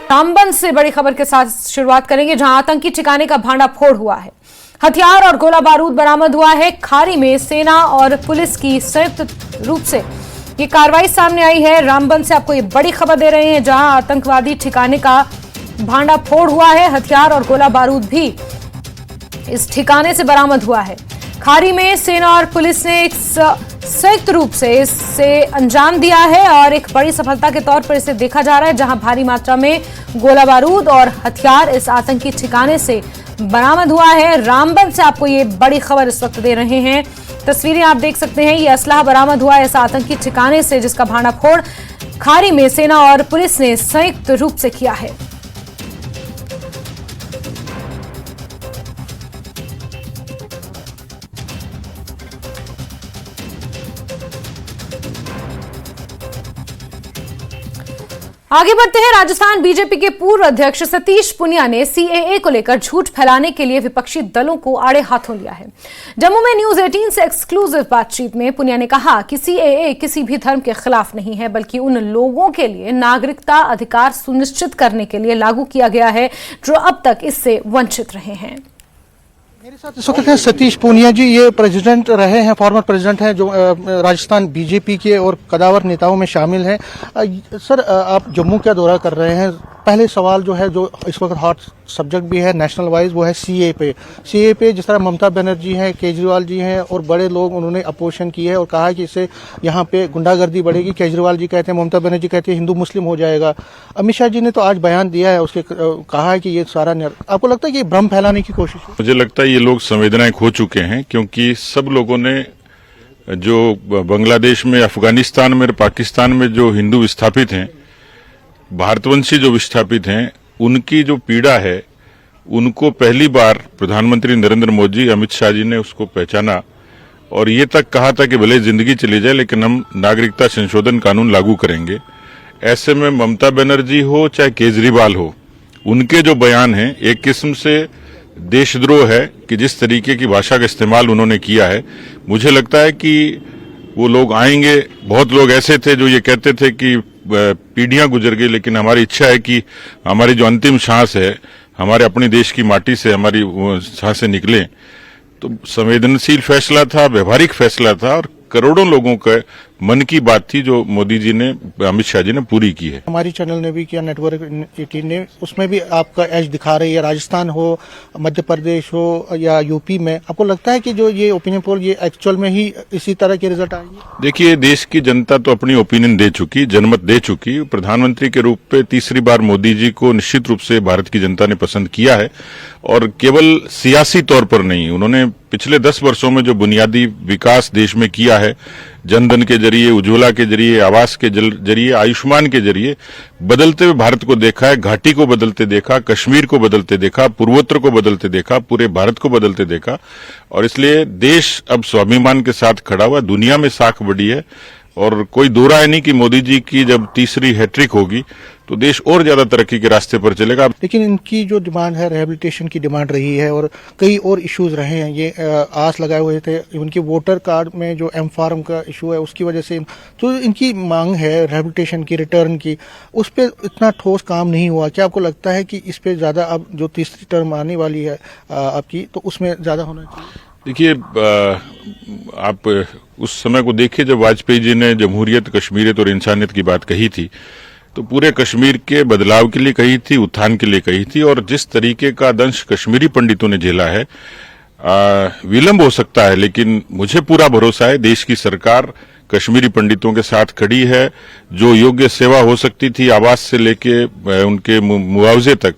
रामबन से बड़ी खबर के साथ शुरुआत करेंगे, जहां आतंकी ठिकाने का भांडाफोड़ हुआ है। हथियार और गोला बारूद बरामद हुआ है। खारी में सेना और पुलिस की संयुक्त रूप से ये कार्रवाई सामने आई है। रामबन से आपको ये बड़ी खबर दे रहे हैं, जहां आतंकवादी ठिकाने का भांडाफोड़ हुआ है। हथियार और गोला बारूद भी इस ठिकाने से बरामद हुआ है। खारी में सेना और पुलिस ने एक संयुक्त रूप से इससे अंजाम दिया है और एक बड़ी सफलता के तौर पर इसे देखा जा रहा है, जहां भारी मात्रा में गोला बारूद और हथियार इस आतंकी ठिकाने से बरामद हुआ है। रामबन से आपको ये बड़ी खबर इस वक्त दे रहे हैं। तस्वीरें आप देख सकते हैं, ये असलाह बरामद हुआ है इस आतंकी ठिकाने से, जिसका भांडाफोड़ खारी में सेना और पुलिस ने संयुक्त रूप से किया है। आगे बढ़ते हैं। राजस्थान बीजेपी के पूर्व अध्यक्ष सतीश पुनिया ने सीएए को लेकर झूठ फैलाने के लिए विपक्षी दलों को आड़े हाथों लिया है। जम्मू में न्यूज 18 से एक्सक्लूसिव बातचीत में पुनिया ने कहा कि सीएए किसी भी धर्म के खिलाफ नहीं है, बल्कि उन लोगों के लिए नागरिकता अधिकार सुनिश्चित करने के लिए लागू किया गया है जो अब तक इससे वंचित रहे हैं। मेरे साथ इस वक्त हैं सतीश पूनिया जी। ये प्रेसिडेंट रहे हैं, फॉर्मर प्रेसिडेंट हैं जो राजस्थान बीजेपी के और कदावर नेताओं में शामिल हैं। सर, आप जम्मू का दौरा कर रहे हैं। पहले सवाल जो है, जो इस वक्त हॉट सब्जेक्ट भी है नेशनल वाइज, वो है सीए पे। जिस तरह ममता बनर्जी हैं, केजरीवाल जी हैं और बड़े लोग, उन्होंने अपोजिशन की है और कहा है कि इससे यहाँ पे गुंडागर्दी बढ़ेगी। केजरीवाल जी कहते हैं, ममता बनर्जी कहती है हिंदू मुस्लिम हो जाएगा। अमित शाह जी ने तो आज बयान दिया है, उसके कहा है कि ये सारा आपको लगता है कि भ्रम फैलाने की कोशिश है? मुझे लगता है ये लोग संवेदनाएं खो चुके हैं, क्योंकि सब लोगों ने जो बांग्लादेश में, अफगानिस्तान में, पाकिस्तान में जो हिंदू विस्थापित हैं, भारतवंशी जो विस्थापित हैं, उनकी जो पीड़ा है, उनको पहली बार प्रधानमंत्री नरेंद्र मोदी, अमित शाह जी ने उसको पहचाना और ये तक कहा था कि भले जिंदगी चली जाए लेकिन हम नागरिकता संशोधन कानून लागू करेंगे। ऐसे में ममता बनर्जी हो चाहे केजरीवाल हो, उनके जो बयान हैं एक किस्म से देशद्रोह है कि जिस तरीके की भाषा का इस्तेमाल उन्होंने किया है। मुझे लगता है कि वो लोग आएंगे। बहुत लोग ऐसे थे जो ये कहते थे कि पीढ़ियां गुजर गई, लेकिन हमारी इच्छा है कि हमारी जो अंतिम सांस है, हमारे अपने देश की माटी से हमारी सांसें निकले। तो संवेदनशील फैसला था, व्यवहारिक फैसला था और करोड़ों लोगों के मन की बात थी जो मोदी जी ने, अमित शाह जी ने पूरी की है। हमारी चैनल ने भी किया, नेटवर्क 18 ने, उसमें भी आपका एज दिखा रही है। राजस्थान हो, मध्य प्रदेश हो या यूपी में, आपको लगता है कि जो ये ओपिनियन पोल ये एक्चुअल में ही इसी तरह के रिजल्ट आएंगे? देखिए, देश की जनता तो अपनी ओपिनियन दे चुकी, जनमत दे चुकी। प्रधानमंत्री के रूप में तीसरी बार मोदी जी को निश्चित रूप से भारत की जनता ने पसंद किया है और केवल सियासी तौर पर नहीं, उन्होंने पिछले 10 वर्षों में जो बुनियादी विकास देश में किया है, जनधन के जरिए, उज्ज्वला के जरिए, आवास के जरिए, आयुष्मान के जरिए बदलते हुए भारत को देखा है। घाटी को बदलते देखा, कश्मीर को बदलते देखा, पूर्वोत्तर को बदलते देखा, पूरे भारत को बदलते देखा और इसलिए देश अब स्वाभिमान के साथ खड़ा हुआ, दुनिया में साख बढ़ी है और कोई दो राय नहीं कि मोदी जी की जब तीसरी हैट्रिक होगी तो देश और ज्यादा तरक्की के रास्ते पर चलेगा। लेकिन इनकी जो डिमांड है, रिहेबिलिटेशन की डिमांड रही है और कई और इश्यूज रहे हैं। ये आस लगाए हुए थे, उनके वोटर कार्ड में जो एम फार्म का इशू है उसकी वजह से तो इनकी मांग है रिहेबिलिटेशन की, रिटर्न की, उस पर इतना ठोस काम नहीं हुआ। क्या आपको लगता है कि इस पे ज्यादा अब जो तीसरी टर्म आने वाली है आपकी, तो उसमें ज्यादा होना चाहिए? देखिए, आप उस समय को देखिए जब वाजपेयी जी ने जमहूरियत, कश्मीरियत और इंसानियत की बात कही थी, तो पूरे कश्मीर के बदलाव के लिए कही थी, उत्थान के लिए कही थी और जिस तरीके का दंश कश्मीरी पंडितों ने झेला है, विलंब हो सकता है लेकिन मुझे पूरा भरोसा है देश की सरकार कश्मीरी पंडितों के साथ खड़ी है। जो योग्य सेवा हो सकती थी, आवास से लेके उनके मुआवजे तक,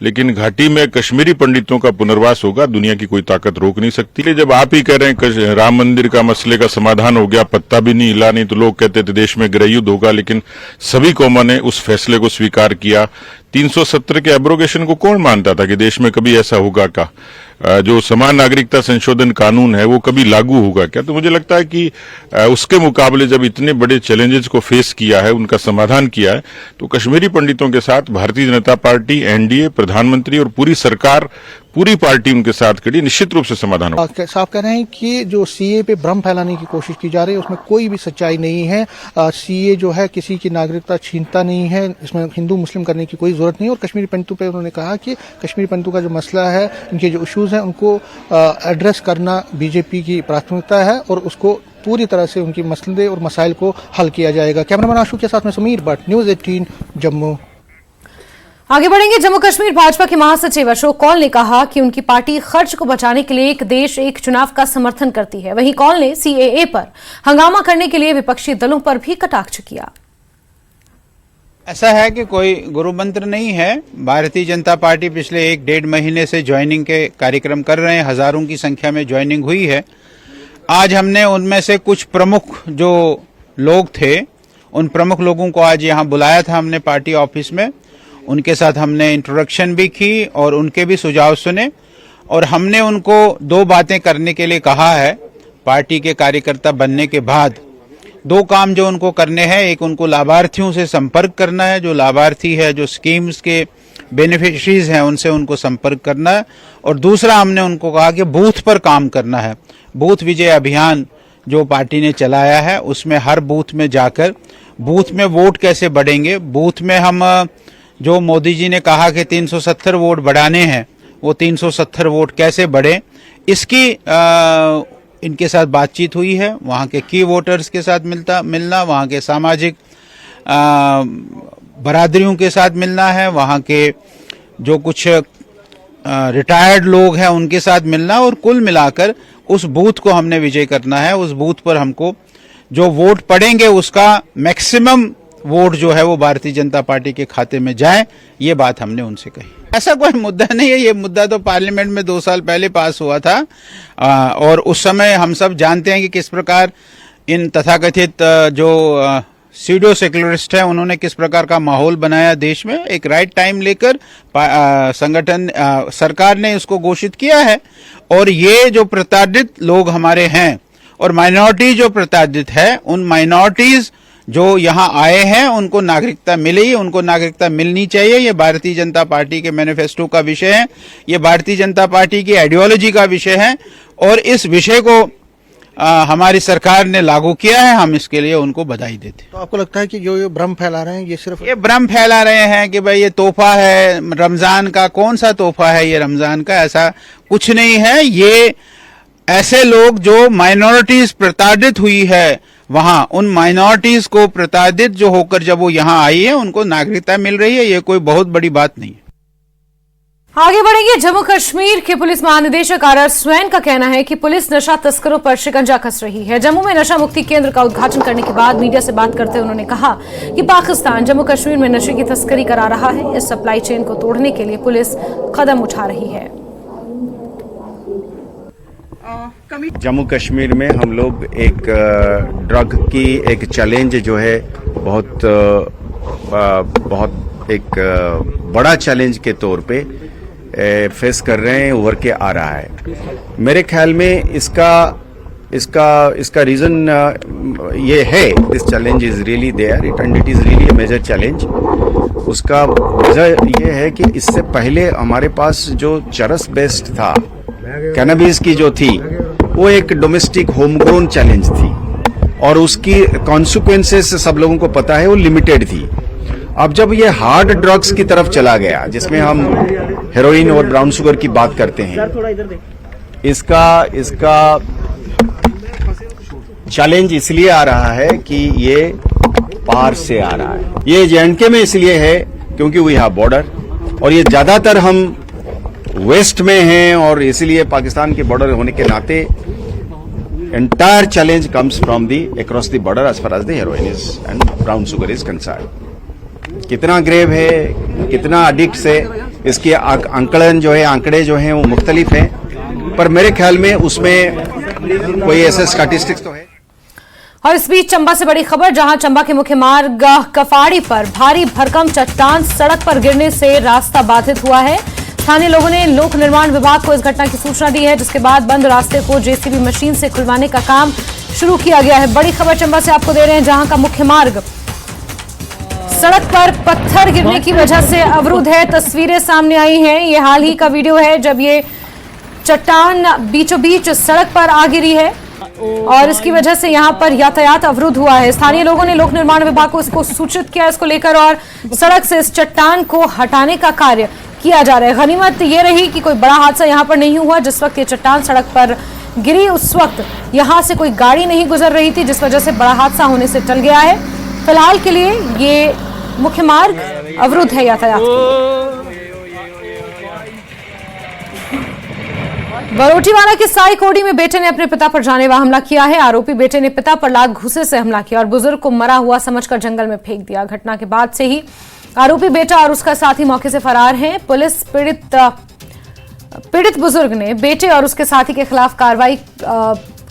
लेकिन घाटी में कश्मीरी पंडितों का पुनर्वास होगा, दुनिया की कोई ताकत रोक नहीं सकती। जब आप ही कह रहे हैं राम मंदिर का मसले का समाधान हो गया, पत्ता भी नहीं हिला, नहीं तो लोग कहते थे देश में गृहयुद्ध होगा, लेकिन सभी कौमों ने उस फैसले को स्वीकार किया। 370 के एब्रोगेशन को कौन मानता था कि देश में कभी ऐसा होगा का? जो समान नागरिकता संशोधन कानून है वो कभी लागू होगा क्या? तो मुझे लगता है कि उसके मुकाबले जब इतने बड़े चैलेंजेस को फेस किया है, उनका समाधान किया है, तो कश्मीरी पंडितों के साथ भारतीय जनता पार्टी, एनडीए, प्रधानमंत्री और पूरी सरकार पूरी पार्टी उनके साथ खड़ी, निश्चित रूप से समाधान होगा। साफ कह रहे हैं कि जो सीए पे भ्रम फैलाने की कोशिश की जा रही है उसमें कोई भी सच्चाई नहीं है। सीए जो है किसी की नागरिकता छीनता नहीं है, इसमें हिंदू मुस्लिम करने की कोई जरूरत नहीं। और कश्मीरी पंडितों पे उन्होंने कहा कि कश्मीरी पंडितों का जो मसला है, इनके जो इश्यूज हैं उनको एड्रेस करना बीजेपी की प्राथमिकता है और उसको पूरी तरह से उनकी मसले और मसाइल को हल किया जाएगा। कैमरामैन आशु के साथ में समीर भट्ट, न्यूज़ 18 जम्मू। आगे बढ़ेंगे। जम्मू कश्मीर भाजपा के महासचिव अशोक कौल ने कहा कि उनकी पार्टी खर्च को बचाने के लिए एक देश एक चुनाव का समर्थन करती है। वहीं कौल ने सीएए पर हंगामा करने के लिए विपक्षी दलों पर भी कटाक्ष किया। ऐसा है कि कोई गुरु मंत्र नहीं है। भारतीय जनता पार्टी पिछले 1-1.5 महीने से ज्वाइनिंग के कार्यक्रम कर रहे हैं, हजारों की संख्या में ज्वाइनिंग हुई है। आज हमने उनमें से कुछ प्रमुख जो लोग थे, उन प्रमुख लोगों को आज यहाँ बुलाया था हमने पार्टी ऑफिस में। उनके साथ हमने इंट्रोडक्शन भी की और उनके भी सुझाव सुने और हमने उनको 2 बातें करने के लिए कहा है। पार्टी के कार्यकर्ता बनने के बाद 2 काम जो उनको करने हैं, एक उनको लाभार्थियों से संपर्क करना है, जो लाभार्थी है, जो स्कीम्स के बेनिफिशरीज हैं उनसे उनको संपर्क करना है, और दूसरा हमने उनको कहा कि बूथ पर काम करना है। बूथ विजय अभियान जो पार्टी ने चलाया है उसमें हर बूथ में जाकर बूथ में वोट कैसे बढ़ेंगे, बूथ में हम जो मोदी जी ने कहा कि 370 वोट बढ़ाने हैं, वो 370 वोट कैसे बढ़े, इसकी इनके साथ बातचीत हुई है। वहाँ के की वोटर्स के साथ मिलना, वहाँ के सामाजिक बरादरियों के साथ मिलना है, वहाँ के जो कुछ रिटायर्ड लोग हैं उनके साथ मिलना, और कुल मिलाकर उस बूथ को हमने विजय करना है। उस बूथ पर हमको जो वोट पड़ेंगे उसका मैक्सिमम वोट जो है वो भारतीय जनता पार्टी के खाते में जाए, ये बात हमने उनसे कही। ऐसा कोई मुद्दा नहीं है, ये मुद्दा तो पार्लियामेंट में 2 साल पहले पास हुआ था और उस समय हम सब जानते हैं कि किस प्रकार इन तथाकथित जो सीडो सेक्युलरिस्ट हैं उन्होंने किस प्रकार का माहौल बनाया देश में। एक राइट टाइम लेकर संगठन सरकार ने इसको घोषित किया है, और ये जो प्रताड़ित लोग हमारे हैं और माइनॉरिटी जो प्रताड़ित है, उन माइनॉरिटीज जो यहाँ आए हैं उनको नागरिकता मिली, उनको नागरिकता मिलनी चाहिए। ये भारतीय जनता पार्टी के मैनिफेस्टो का विषय है, ये भारतीय जनता पार्टी की आइडियोलॉजी का विषय है, और इस विषय को हमारी सरकार ने लागू किया है। हम इसके लिए उनको बधाई देते। तो आपको लगता है कि जो ये भ्रम फैला रहे हैं ये भ्रम फैला रहे हैं कि भाई ये तोहफा है रमजान का? कौन सा तोहफा है ये रमजान का? ऐसा कुछ नहीं है। ये ऐसे लोग जो माइनॉरिटीज प्रताड़ित हुई है, वहां उन माइनॉरिटीज को प्रताड़ित जो होकर जब वो यहाँ आई है उनको नागरिकता मिल रही है, ये कोई बहुत बड़ी बात नहीं है। आगे बढ़ेंगे। जम्मू कश्मीर के पुलिस महानिदेशक आर स्वैन का कहना है कि पुलिस नशा तस्करों पर शिकंजा कस रही है। जम्मू में नशा मुक्ति केंद्र का उद्घाटन करने के बाद मीडिया से बात करते हुए उन्होंने कहा कि पाकिस्तान जम्मू कश्मीर में नशे की तस्करी करा रहा है। इस सप्लाई चेन को तोड़ने के लिए पुलिस कदम उठा रही है। जम्मू कश्मीर में हम लोग एक ड्रग की एक चैलेंज जो है बहुत एक बड़ा चैलेंज के तौर पे फेस कर रहे हैं, उभर के आ रहा है। मेरे ख्याल में इसका रीजन ये है, this challenge is really there and it is really a major challenge. उसका वजह ये है कि इससे पहले हमारे पास जो चरस बेस्ड था, कैनबिस की जो थी, वो एक डोमेस्टिक होमग्रोन चैलेंज थी और उसकी कॉन्सिक्वेंसेस सब लोगों को पता है, वो लिमिटेड थी। अब जब ये हार्ड ड्रग्स की तरफ चला गया, जिसमें हम हेरोइन और ब्राउन शुगर की बात करते हैं, इसका चैलेंज इसलिए आ रहा है कि ये पार से आ रहा है। ये J&K में इसलिए है क्योंकि वी हैव बॉर्डर, और ये ज्यादातर हम वेस्ट में हैं, और इसलिए पाकिस्तान के बॉर्डर होने के नाते entire challenge comes from the across the border as far as the heroin is and brown sugar is concern. कितना ग्रेव है, कितना एडिक्ट्स है, इसके आंकड़े जो हैं वो मुख्तलिफ हैं, पर मेरे ख्याल में उसमें कोई ऐसे स्टैटिस्टिक्स तो है। और इस बीच चंबा से बड़ी खबर, जहां चंबा के मुख्य मार्ग कफाड़ी पर भारी भरकम चट्टान सड़क पर गिरने से रास्ता बाधित हुआ है। स्थानीय लोगों ने लोक निर्माण विभाग को इस घटना की सूचना दी है, जिसके बाद बंद रास्ते को जेसीबी मशीन से खुलवाने का काम शुरू किया गया है। बड़ी खबर चंबा से आपको दे रहे हैं, जहां का मुख्य मार्ग सड़क पर पत्थर गिरने की वजह से अवरुद्ध है। तस्वीरें सामने आई हैं। ये हाल ही का वीडियो है जब ये चट्टान बीचों बीच सड़क पर आ गिरी है और इसकी वजह से यहां पर यातायात अवरुद्ध हुआ है। स्थानीय लोगों ने लोक निर्माण विभाग को इसको सूचित किया इसको लेकर और सड़क से इस चट्टान को हटाने का कार्य किया जा रहा है। गनीमत ये रही कि कोई बड़ा हादसा यहां पर नहीं हुआ। जिस वक्त ये चट्टान सड़क पर गिरी उस वक्त यहां से कोई गाड़ी नहीं गुजर रही थी, जिस वजह से बड़ा हादसा होने से टल गया है। फिलहाल के लिए ये मुख्य मार्ग अवरुद्ध है यातायात। बरोटीवाला के साई कोडी में बेटे ने अपने पिता पर जानलेवा हमला किया है। आरोपी बेटे ने पिता पर लात घूंसे से हमला किया और बुजुर्ग को मरा हुआ समझकर जंगल में फेंक दिया। घटना के बाद से ही आरोपी बेटा और उसका साथी मौके से फरार हैं। पुलिस पीड़ित बुजुर्ग ने बेटे और उसके साथी के खिलाफ कार्रवाई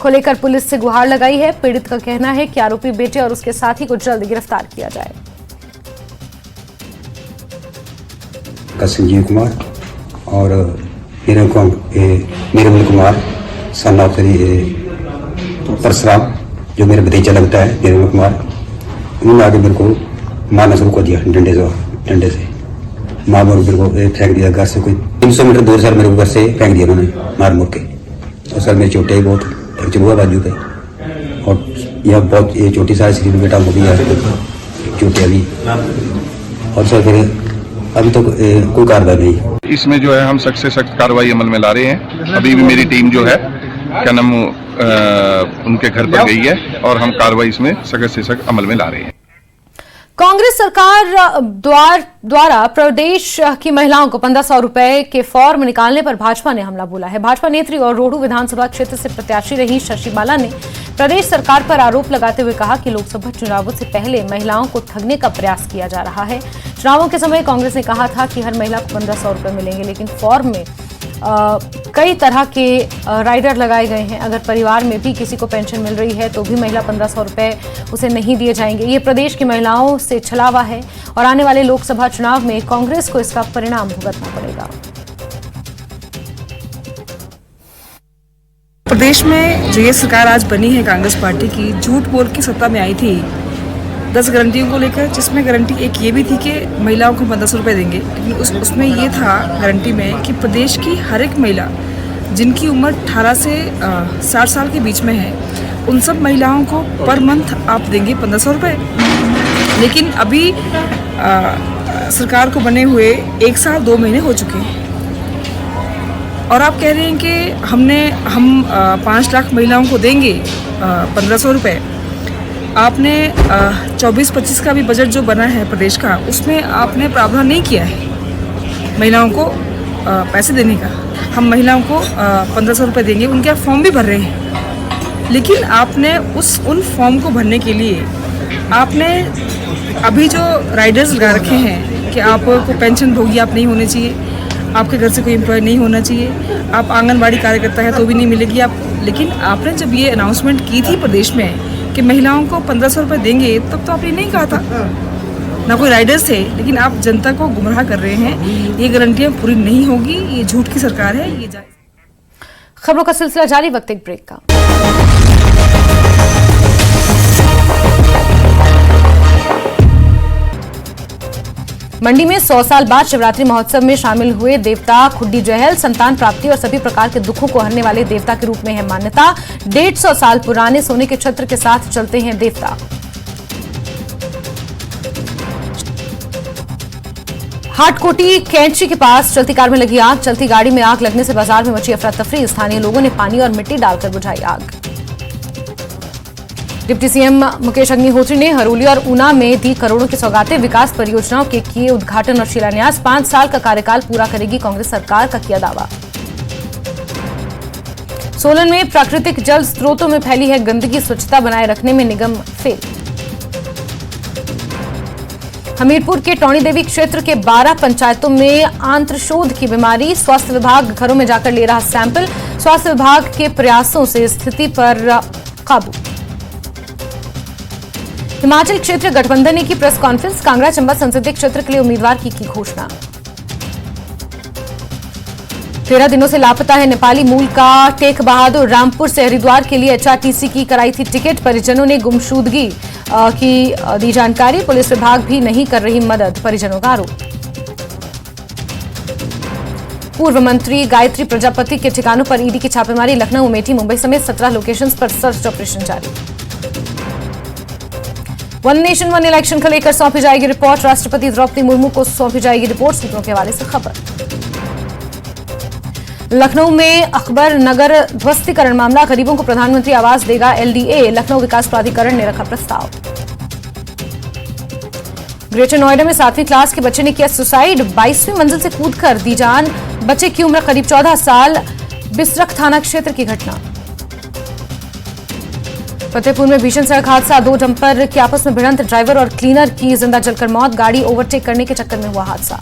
को लेकर पुलिस से गुहार लगाई है। पीड़ित का कहना है कि आरोपी बेटे और उसके साथी को जल्द गिरफ्तार किया जाए। संजीव कुमार और निर्मल कुमार सन ऑफ परशुराम, जो मेरा भतीजा लगता है निर्मल कुमार, उन्होंने आगे मेरे को मारना शुरू कर दिया डंडे से मार मार मेरे को फेंक दिया। घर से कोई 300 मीटर दूर सर मेरे को घर से फेंक दिया उन्होंने मार मुड़ के। और सर मेरी चोटें बहुत फ्रैक्चर हुआ बाजू पे और यह बहुत ये चोटी सारे शरीर में बेटा हो गई है चोटें अभी। और सर फिर अभी तो कोई कार्रवाई नहीं। इसमें जो है हम सख्त से सख्त कार्रवाई अमल में ला रहे हैं। अभी भी मेरी टीम जो है क्या नाम उनके घर पर गई है और हम कार्रवाई इसमें सख्त से सख्त अमल में ला रहे हैं। कांग्रेस सरकार द्वारा प्रदेश की महिलाओं को 1500 रुपए के फॉर्म निकालने पर भाजपा ने हमला बोला है। भाजपा नेत्री और रोहडू विधानसभा क्षेत्र से प्रत्याशी रही शशि बाला ने प्रदेश सरकार पर आरोप लगाते हुए कहा कि लोकसभा चुनावों से पहले महिलाओं को ठगने का प्रयास किया जा रहा है। चुनावों के समय कांग्रेस ने कहा था कि हर महिला को 1500 रुपए मिलेंगे, लेकिन फॉर्म में कई तरह के राइडर लगाए गए हैं। अगर परिवार में भी किसी को पेंशन मिल रही है तो भी महिला 1500 रुपए उसे नहीं दिए जाएंगे। ये प्रदेश की महिलाओं से छलावा है और आने वाले लोकसभा चुनाव में कांग्रेस को इसका परिणाम भुगतना पड़ेगा। प्रदेश में जो ये सरकार आज बनी है कांग्रेस पार्टी की, झूठ बोल के सत्ता में आई थी 10 गारंटियों को लेकर, जिसमें गारंटी एक ये भी थी कि महिलाओं को 1500 रुपये देंगे, लेकिन उसमें ये था गारंटी में कि प्रदेश की हर एक महिला जिनकी उम्र 18 से 60 साल के बीच में है, उन सब महिलाओं को पर मंथ आप देंगे 1500 रुपये। लेकिन अभी सरकार को बने हुए 1 साल 2 महीने हो चुके हैं और आप कह रहे हैं कि हम 5 लाख महिलाओं को देंगे 1500 रुपये। आपने 24-25 का भी बजट जो बना है प्रदेश का, उसमें आपने प्रावधान नहीं किया है महिलाओं को पैसे देने का। हम महिलाओं को 1500 रुपये देंगे, उनके आप फॉर्म भी भर रहे हैं, लेकिन आपने उन फॉर्म को भरने के लिए आपने अभी जो राइडर्स लगा रखे हैं कि आपको पेंशन भोगी आप नहीं होने चाहिए, आपके घर से कोई एम्प्लॉय नहीं होना चाहिए, आप आंगनबाड़ी कार्यकर्ता है तो भी नहीं मिलेगी आप। लेकिन आपने जब ये अनाउंसमेंट की थी प्रदेश में कि महिलाओं को 1500 रुपये देंगे, तब तो आपने नहीं कहा था, ना कोई राइडर्स थे। लेकिन आप जनता को गुमराह कर रहे हैं। ये गारंटियां पूरी नहीं होगी, ये झूठ की सरकार है। ये खबरों का सिलसिला जारी, वक्त एक ब्रेक का। मंडी में 100 साल बाद शिवरात्रि महोत्सव में शामिल हुए देवता खुड्डी जहल संतान प्राप्ति और सभी प्रकार के दुखों को हरने वाले देवता के रूप में है मान्यता। 150 साल पुराने सोने के छत्र के साथ चलते हैं देवता। हाटकोटी कैंची के पास चलती कार में लगी आग। चलती गाड़ी में आग लगने से बाजार में मची अफरा तफरी। स्थानीय लोगों ने पानी और मिट्टी डालकर बुझाई आग। डिप्टी सीएम मुकेश अग्निहोत्री ने हरोली और ऊना में दी करोड़ों की सौगातें। विकास परियोजनाओं के किए उद्घाटन और शिलान्यास। 5 साल का कार्यकाल पूरा करेगी कांग्रेस सरकार का किया दावा। सोलन में प्राकृतिक जल स्रोतों में फैली है गंदगी, स्वच्छता बनाए रखने में निगम फेल। हमीरपुर के टौणी देवी क्षेत्र के 12 पंचायतों में आंत्रशोथ की बीमारी। स्वास्थ्य विभाग घरों में जाकर ले रहा सैंपल। स्वास्थ्य विभाग के प्रयासों से स्थिति पर काबू। हिमाचल क्षेत्र गठबंधन ने की प्रेस कॉन्फ्रेंस। कांगड़ा चंबा संसदीय क्षेत्र के लिए उम्मीदवार की घोषणा। 13 दिनों से लापता है नेपाली मूल का टेक बहादुर। रामपुर से हरिद्वार के लिए एचआरटीसी की कराई थी टिकट। परिजनों ने गुमशुदगी की दी जानकारी। पुलिस विभाग भी नहीं कर रही मदद, परिजनों का आरोप। पूर्व मंत्री गायत्री प्रजापति के ठिकानों पर ईडी की छापेमारी। लखनऊ, अमेठी, मुंबई समेत 17 लोकेशंस पर सर्च ऑपरेशन जारी। वन नेशन वन इलेक्शन को लेकर सौंपी जाएगी रिपोर्ट। राष्ट्रपति द्रौपदी मुर्मू को सौंपी जाएगी रिपोर्ट, सूत्रों के हवाले से खबर। लखनऊ में अकबर नगर ध्वस्तीकरण मामला। गरीबों को प्रधानमंत्री आवास देगा एलडीए। लखनऊ विकास प्राधिकरण ने रखा प्रस्ताव। ग्रेटर नोएडा में 7वीं क्लास के बच्चे ने किया सुसाइड। 22वीं मंजिल से कूदकर दी जान। बच्चे की उम्र करीब 14 साल। बिसरख थाना क्षेत्र की घटना। फतेहपुर में भीषण सड़क हादसा। 2 डंपर की आपस में भिड़ंत। ड्राइवर और क्लीनर की जिंदा जलकर मौत। गाड़ी ओवरटेक करने के चक्कर में हुआ हादसा।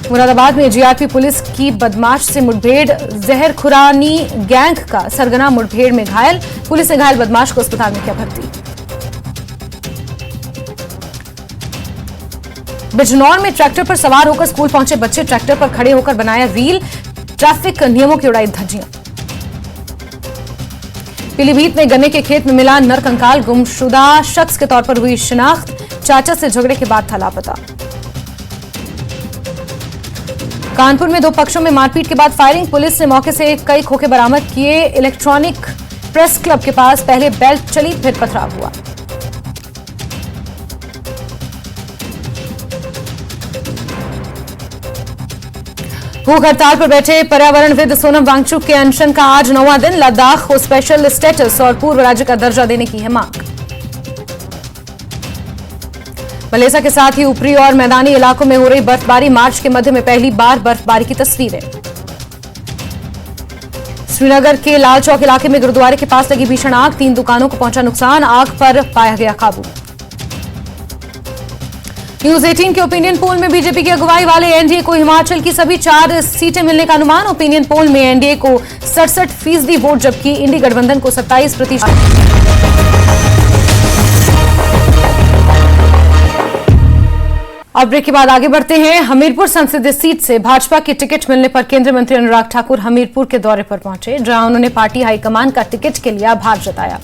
मुरादाबाद में जीआरपी पुलिस की बदमाश से मुठभेड़। जहर खुरानी गैंग का सरगना मुठभेड़ में घायल। पुलिस ने घायल बदमाश को अस्पताल में किया भर्ती। बिजनौर में ट्रैक्टर पर सवार होकर स्कूल पहुंचे बच्चे। ट्रैक्टर पर खड़े होकर बनाया रील। ट्रैफिक नियमों की उड़ाई धज्जियां। पीलीभीत में गन्ने के खेत में मिला नरकंकाल। गुमशुदा शख्स के तौर पर हुई शिनाख्त। चाचा से झगड़े के बाद था लापता। कानपुर में 2 पक्षों में मारपीट के बाद फायरिंग। पुलिस ने मौके से कई खोखे बरामद किए। इलेक्ट्रॉनिक प्रेस क्लब के पास पहले बेल्ट चली, फिर पथराव हुआ। भूख हड़ताल पर बैठे पर्यावरणविद सोनम वांगचुक के अनशन का आज 9वां दिन। लद्दाख को स्पेशल स्टेटस और पूर्व राज्य का दर्जा देने की है मांग। मलेसा के साथ ही ऊपरी और मैदानी इलाकों में हो रही बर्फबारी। मार्च के मध्य में पहली बार बर्फबारी की तस्वीरें। श्रीनगर के लाल चौक इलाके में गुरुद्वारे के पास लगी भीषण आग। 3 दुकानों को पहुंचा नुकसान। आग पर पाया गया काबू। न्यूज 18 के ओपिनियन पोल में बीजेपी की अगुवाई वाले एनडीए को हिमाचल की सभी 4 सीटें मिलने का अनुमान। ओपिनियन पोल में एनडीए को 67% वोट, जबकि इंडी गठबंधन को 27%। अब ब्रेक के बाद आगे बढ़ते हैं। हमीरपुर संसदीय सीट से भाजपा की टिकट मिलने पर केंद्रीय मंत्री अनुराग ठाकुर हमीरपुर के दौरे पर पहुंचे, जहां उन्होंने पार्टी हाईकमान का टिकट के लिए आभार जताया।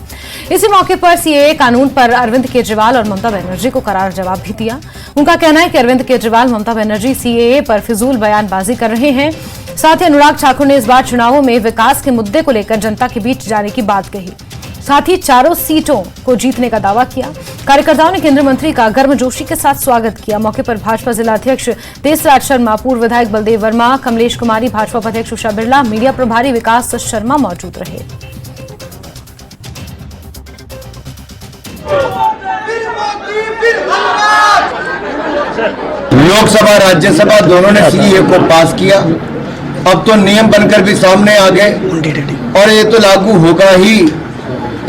इसी मौके पर सीएए कानून पर अरविंद केजरीवाल और ममता बनर्जी को करार जवाब भी दिया। उनका कहना है कि अरविंद केजरीवाल, ममता बनर्जी सीएए पर फिजूल बयानबाजी कर रहे हैं। साथ ही अनुराग ठाकुर ने इस बार चुनावों में विकास के मुद्दे को लेकर जनता के बीच जाने की बात कही। साथ ही 4 सीटों को जीतने का दावा किया। कार्यकर्ताओं ने केंद्रीय मंत्री का गर्मजोशी के साथ स्वागत किया। मौके पर भाजपा जिला अध्यक्ष देसराज शर्मा, पूर्व विधायक बलदेव वर्मा, कमलेश कुमारी, भाजपा उपाध्यक्ष उषा बिरला, मीडिया प्रभारी विकास शर्मा मौजूद रहे। लोकसभा राज्यसभा दोनों ने सीएए को पास किया। अब तो नियम बनकर भी सामने आ गए और ये तो लागू होगा ही।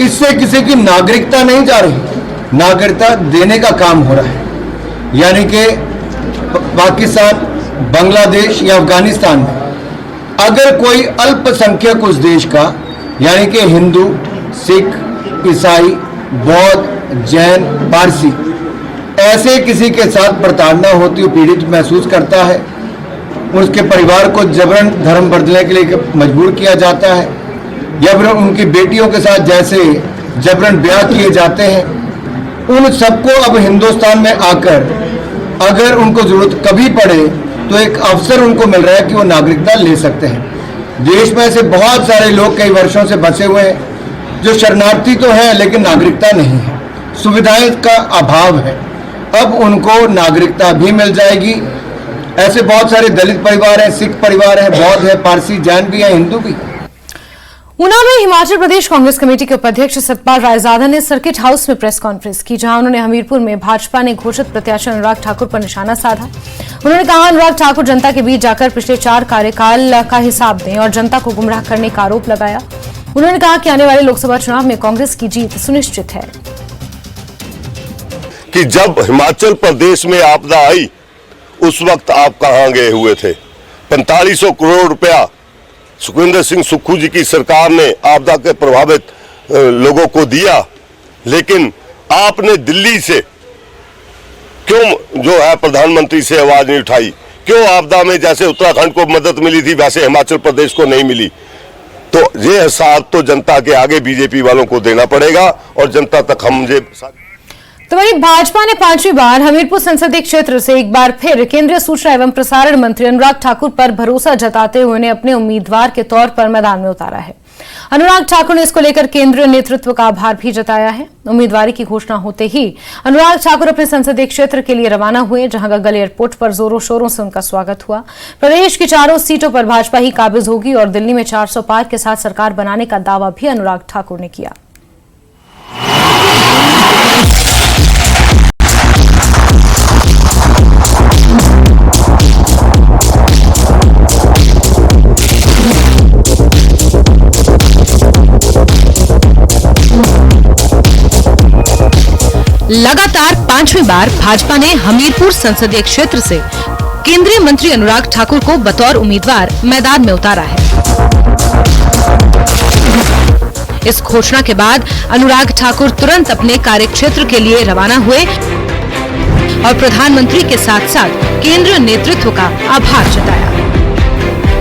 इससे किसी की नागरिकता नहीं जा रही, नागरिकता देने का काम हो रहा है। यानी कि पाकिस्तान, बांग्लादेश या अफगानिस्तान में अगर कोई अल्पसंख्यक उस देश का, यानी कि हिंदू, सिख, ईसाई, बौद्ध, जैन, पारसी, ऐसे किसी के साथ प्रताड़ना होती, पीड़ित महसूस करता है, उसके परिवार को जबरन धर्म बदलने के लिए मजबूर किया जाता है, या फिर उनकी बेटियों के साथ जैसे जबरन ब्याह किए जाते हैं, उन सबको अब हिंदुस्तान में आकर अगर उनको जरूरत कभी पड़े तो एक अवसर उनको मिल रहा है कि वो नागरिकता ले सकते हैं। देश में ऐसे बहुत सारे लोग कई वर्षों से बसे हुए हैं जो शरणार्थी तो हैं लेकिन नागरिकता नहीं है, सुविधाएं का अभाव है। अब उनको नागरिकता भी मिल जाएगी। ऐसे बहुत सारे दलित परिवार हैं, सिख परिवार हैं, बौद्ध है, पारसी, जैन भी हैं, हिंदू भी। ऊना में हिमाचल प्रदेश कांग्रेस कमेटी के उपाध्यक्ष सतपाल रायजादा ने सर्किट हाउस में प्रेस कॉन्फ्रेंस की, जहां उन्होंने हमीरपुर में भाजपा ने घोषित प्रत्याशी अनुराग ठाकुर पर निशाना साधा। उन्होंने कहा, अनुराग ठाकुर जनता के बीच जाकर पिछले 4 कार्यकाल का हिसाब दें और जनता को गुमराह करने का आरोप लगाया। उन्होंने कहा कि आने वाले लोकसभा चुनाव में कांग्रेस की जीत सुनिश्चित है। कि जब हिमाचल प्रदेश में आपदा आई उस वक्त आप कहां गए हुए थे? 4500 करोड़ रुपया सुखविंदर सिंह सुक्खू जी की सरकार ने आपदा के प्रभावित लोगों को दिया, लेकिन आपने दिल्ली से क्यों जो है प्रधानमंत्री से आवाज नहीं उठाई क्यों आपदा में जैसे उत्तराखंड को मदद मिली थी वैसे हिमाचल प्रदेश को नहीं मिली? तो ये हिसाब तो जनता के आगे बीजेपी वालों को देना पड़ेगा और जनता तक हम ये तो वहीं भाजपा ने 5वीं बार हमीरपुर संसदीय क्षेत्र से एक बार फिर केंद्रीय सूचना एवं प्रसारण मंत्री अनुराग ठाकुर पर भरोसा जताते हुए उन्हें अपने उम्मीदवार के तौर पर मैदान में उतारा है। अनुराग ठाकुर ने इसको लेकर केंद्रीय नेतृत्व का आभार भी जताया है। उम्मीदवारी की घोषणा होते ही अनुराग ठाकुर अपने संसदीय क्षेत्र के लिए रवाना हुए, जहां गगल एयरपोर्ट पर जोरों शोरों से उनका स्वागत हुआ। प्रदेश की चारों सीटों पर भाजपा ही काबिज होगी और दिल्ली में 400 पार के साथ सरकार बनाने का दावा भी अनुराग ठाकुर ने किया। लगातार 5वीं बार भाजपा ने हमीरपुर संसदीय क्षेत्र से केंद्रीय मंत्री अनुराग ठाकुर को बतौर उम्मीदवार मैदान में उतारा है। इस घोषणा के बाद अनुराग ठाकुर तुरंत अपने कार्यक्षेत्र के लिए रवाना हुए और प्रधानमंत्री के साथ साथ केंद्रीय नेतृत्व का आभार जताया।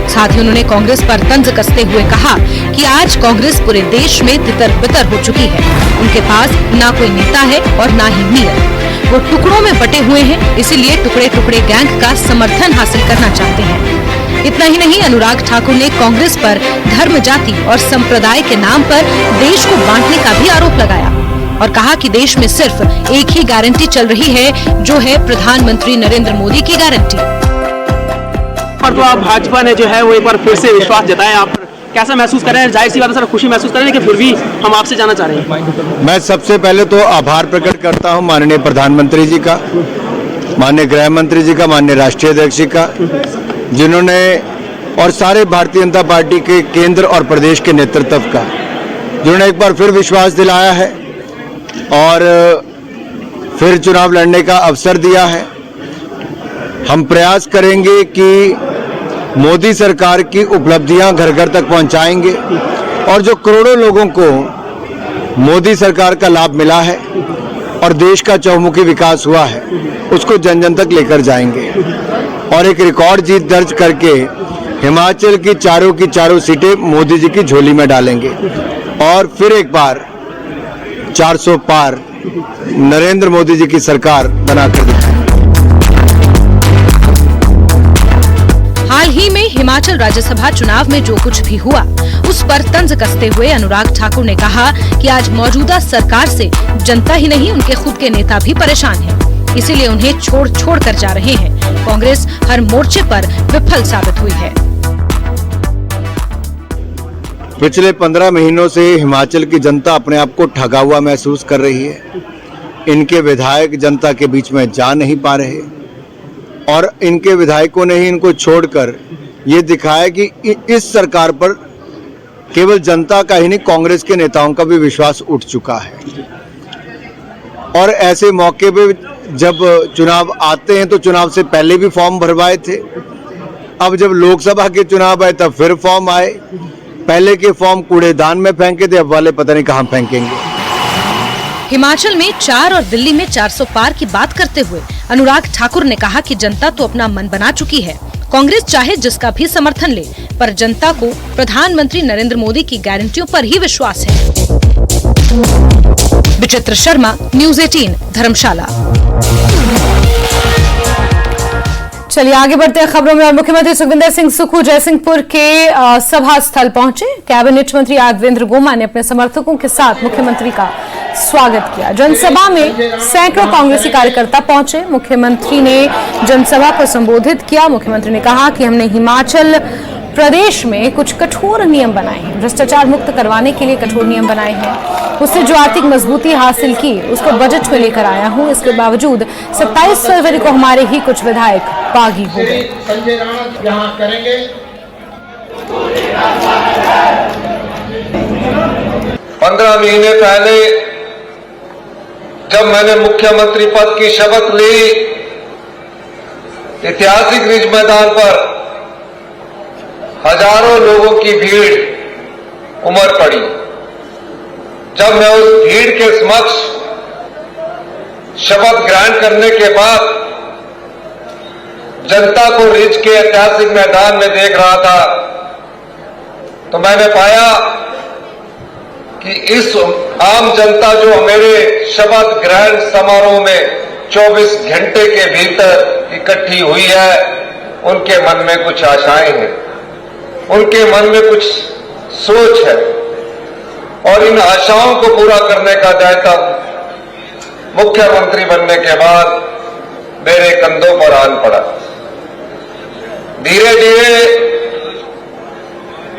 साथ ही उन्होंने कांग्रेस पर तंज कसते हुए कहा कि आज कांग्रेस पूरे देश में तितर बितर हो चुकी है। उनके पास ना कोई नेता है और ना ही नीयत। वो टुकड़ों में बटे हुए हैं, इसीलिए टुकड़े टुकड़े गैंग का समर्थन हासिल करना चाहते हैं। इतना ही नहीं, अनुराग ठाकुर ने कांग्रेस पर धर्म, जाति और संप्रदाय के नाम पर देश को बांटने का भी आरोप लगाया और कहा कि देश में सिर्फ एक ही गारंटी चल रही है, जो है प्रधानमंत्री नरेंद्र मोदी की गारंटी। पर तो आप भाजपा ने जो है वो एक बार फिर से विश्वास जताया, आप कैसा महसूस कर रहे हैं? जाहिर सी बात है सर, खुशी महसूस कर रहे हैं, लेकिन फिर भी हम आपसे जानना चाह रहे हैं। मैं सबसे पहले तो आभार प्रकट करता हूं माननीय प्रधानमंत्री जी का, माननीय गृह मंत्री जी का, माननीय राष्ट्रीय अध्यक्ष जी का, जिन्होंने और सारे भारतीय जनता पार्टी के केंद्र और प्रदेश के नेतृत्व का, जिन्होंने एक बार फिर विश्वास दिलाया है और फिर चुनाव लड़ने का अवसर दिया है। हम प्रयास करेंगे कि मोदी सरकार की उपलब्धियां घर घर तक पहुंचाएंगे और जो करोड़ों लोगों को मोदी सरकार का लाभ मिला है और देश का चहुमुखी विकास हुआ है, उसको जन जन तक लेकर जाएंगे और एक रिकॉर्ड जीत दर्ज करके हिमाचल की चारों सीटें मोदी जी की झोली में डालेंगे और फिर एक बार 400 पार नरेंद्र मोदी जी की सरकार बनाकर दिखाएंगे। हाल ही में हिमाचल राज्यसभा चुनाव में जो कुछ भी हुआ, उस पर तंज कसते हुए अनुराग ठाकुर ने कहा कि आज मौजूदा सरकार से जनता ही नहीं, उनके खुद के नेता भी परेशान हैं। इसीलिए उन्हें छोड़ कर जा रहे हैं। कांग्रेस हर मोर्चे पर विफल साबित हुई है। पिछले 15 महीनों से हिमाचल की जनता अपने आप को ठगा हुआ महसूस कर रही है। इनके विधायक जनता के बीच में जा नहीं पा रहे और इनके विधायकों ने ही इनको छोड़कर ये दिखाया कि इस सरकार पर केवल जनता का ही नहीं, कांग्रेस के नेताओं का भी विश्वास उठ चुका है। और ऐसे मौके पे जब चुनाव आते हैं तो चुनाव से पहले भी फॉर्म भरवाए थे, अब जब लोकसभा के चुनाव आए तब फिर फॉर्म आए। पहले के फॉर्म कूड़ेदान में फेंके थे, अब वाले पता नहीं कहां फेंकेंगे। हिमाचल में 4 और दिल्ली में 400 पार की बात करते हुए अनुराग ठाकुर ने कहा कि जनता तो अपना मन बना चुकी है। कांग्रेस चाहे जिसका भी समर्थन ले, पर जनता को प्रधानमंत्री नरेंद्र मोदी की गारंटियों पर ही विश्वास है। विचित्र शर्मा, न्यूज़ 18, धर्मशाला। चलिए आगे बढ़ते हैं खबरों में। और मुख्यमंत्री सुखविंदर सिंह सुक्खू जयसिंहपुर के सभा स्थल पहुंचे। कैबिनेट मंत्री यादवेंद्र गोमा ने अपने समर्थकों के साथ मुख्यमंत्री का स्वागत किया। जनसभा में सैकड़ों कांग्रेसी कार्यकर्ता पहुंचे। मुख्यमंत्री ने जनसभा को संबोधित किया। मुख्यमंत्री ने कहा कि हमने हिमाचल प्रदेश में कुछ कठोर नियम बनाए हैं, भ्रष्टाचार मुक्त करवाने के लिए कठोर नियम बनाए हैं। उससे जो आर्थिक मजबूती हासिल की, उसको बजट में लेकर आया हूं। इसके बावजूद 27 फरवरी को हमारे ही कुछ विधायक बागी हो गए। संजय राणा यहाँ करेंगे। 15 महीने पहले जब मैंने मुख्यमंत्री पद की शपथ ली, ऐतिहासिक रिज मैदान पर हजारों लोगों की भीड़ उमड़ पड़ी। जब मैं उस भीड़ के समक्ष शपथ ग्रहण करने के बाद जनता को रिज के ऐतिहासिक मैदान में देख रहा था तो मैंने पाया कि इस आम जनता जो मेरे शपथ ग्रहण समारोह में 24 घंटे के भीतर इकट्ठी हुई है, उनके मन में कुछ आशाएं हैं, उनके मन में कुछ सोच है और इन आशाओं को पूरा करने का दायित्व मुख्यमंत्री बनने के बाद मेरे कंधों पर आन पड़ा। धीरे धीरे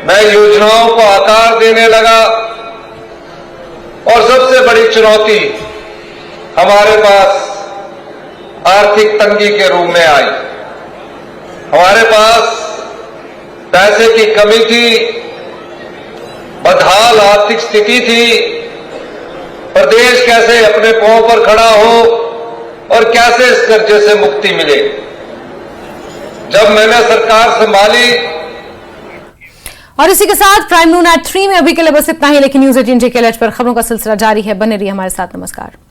मैं योजनाओं को आकार देने लगा और सबसे बड़ी चुनौती हमारे पास आर्थिक तंगी के रूप में आई। हमारे पास पैसे की कमी थी, बदहाल आर्थिक स्थिति थी। प्रदेश कैसे अपने पांव पर खड़ा हो और कैसे इस कर्जे से मुक्ति मिले। जब मैंने सरकार संभाली। और इसी के साथ प्राइम नून @ 3 में अभी के लिए बस इतना ही, लेकिन न्यूज़ 18 के अलर्ट पर खबरों का सिलसिला जारी है। बने रहिए हमारे साथ। नमस्कार।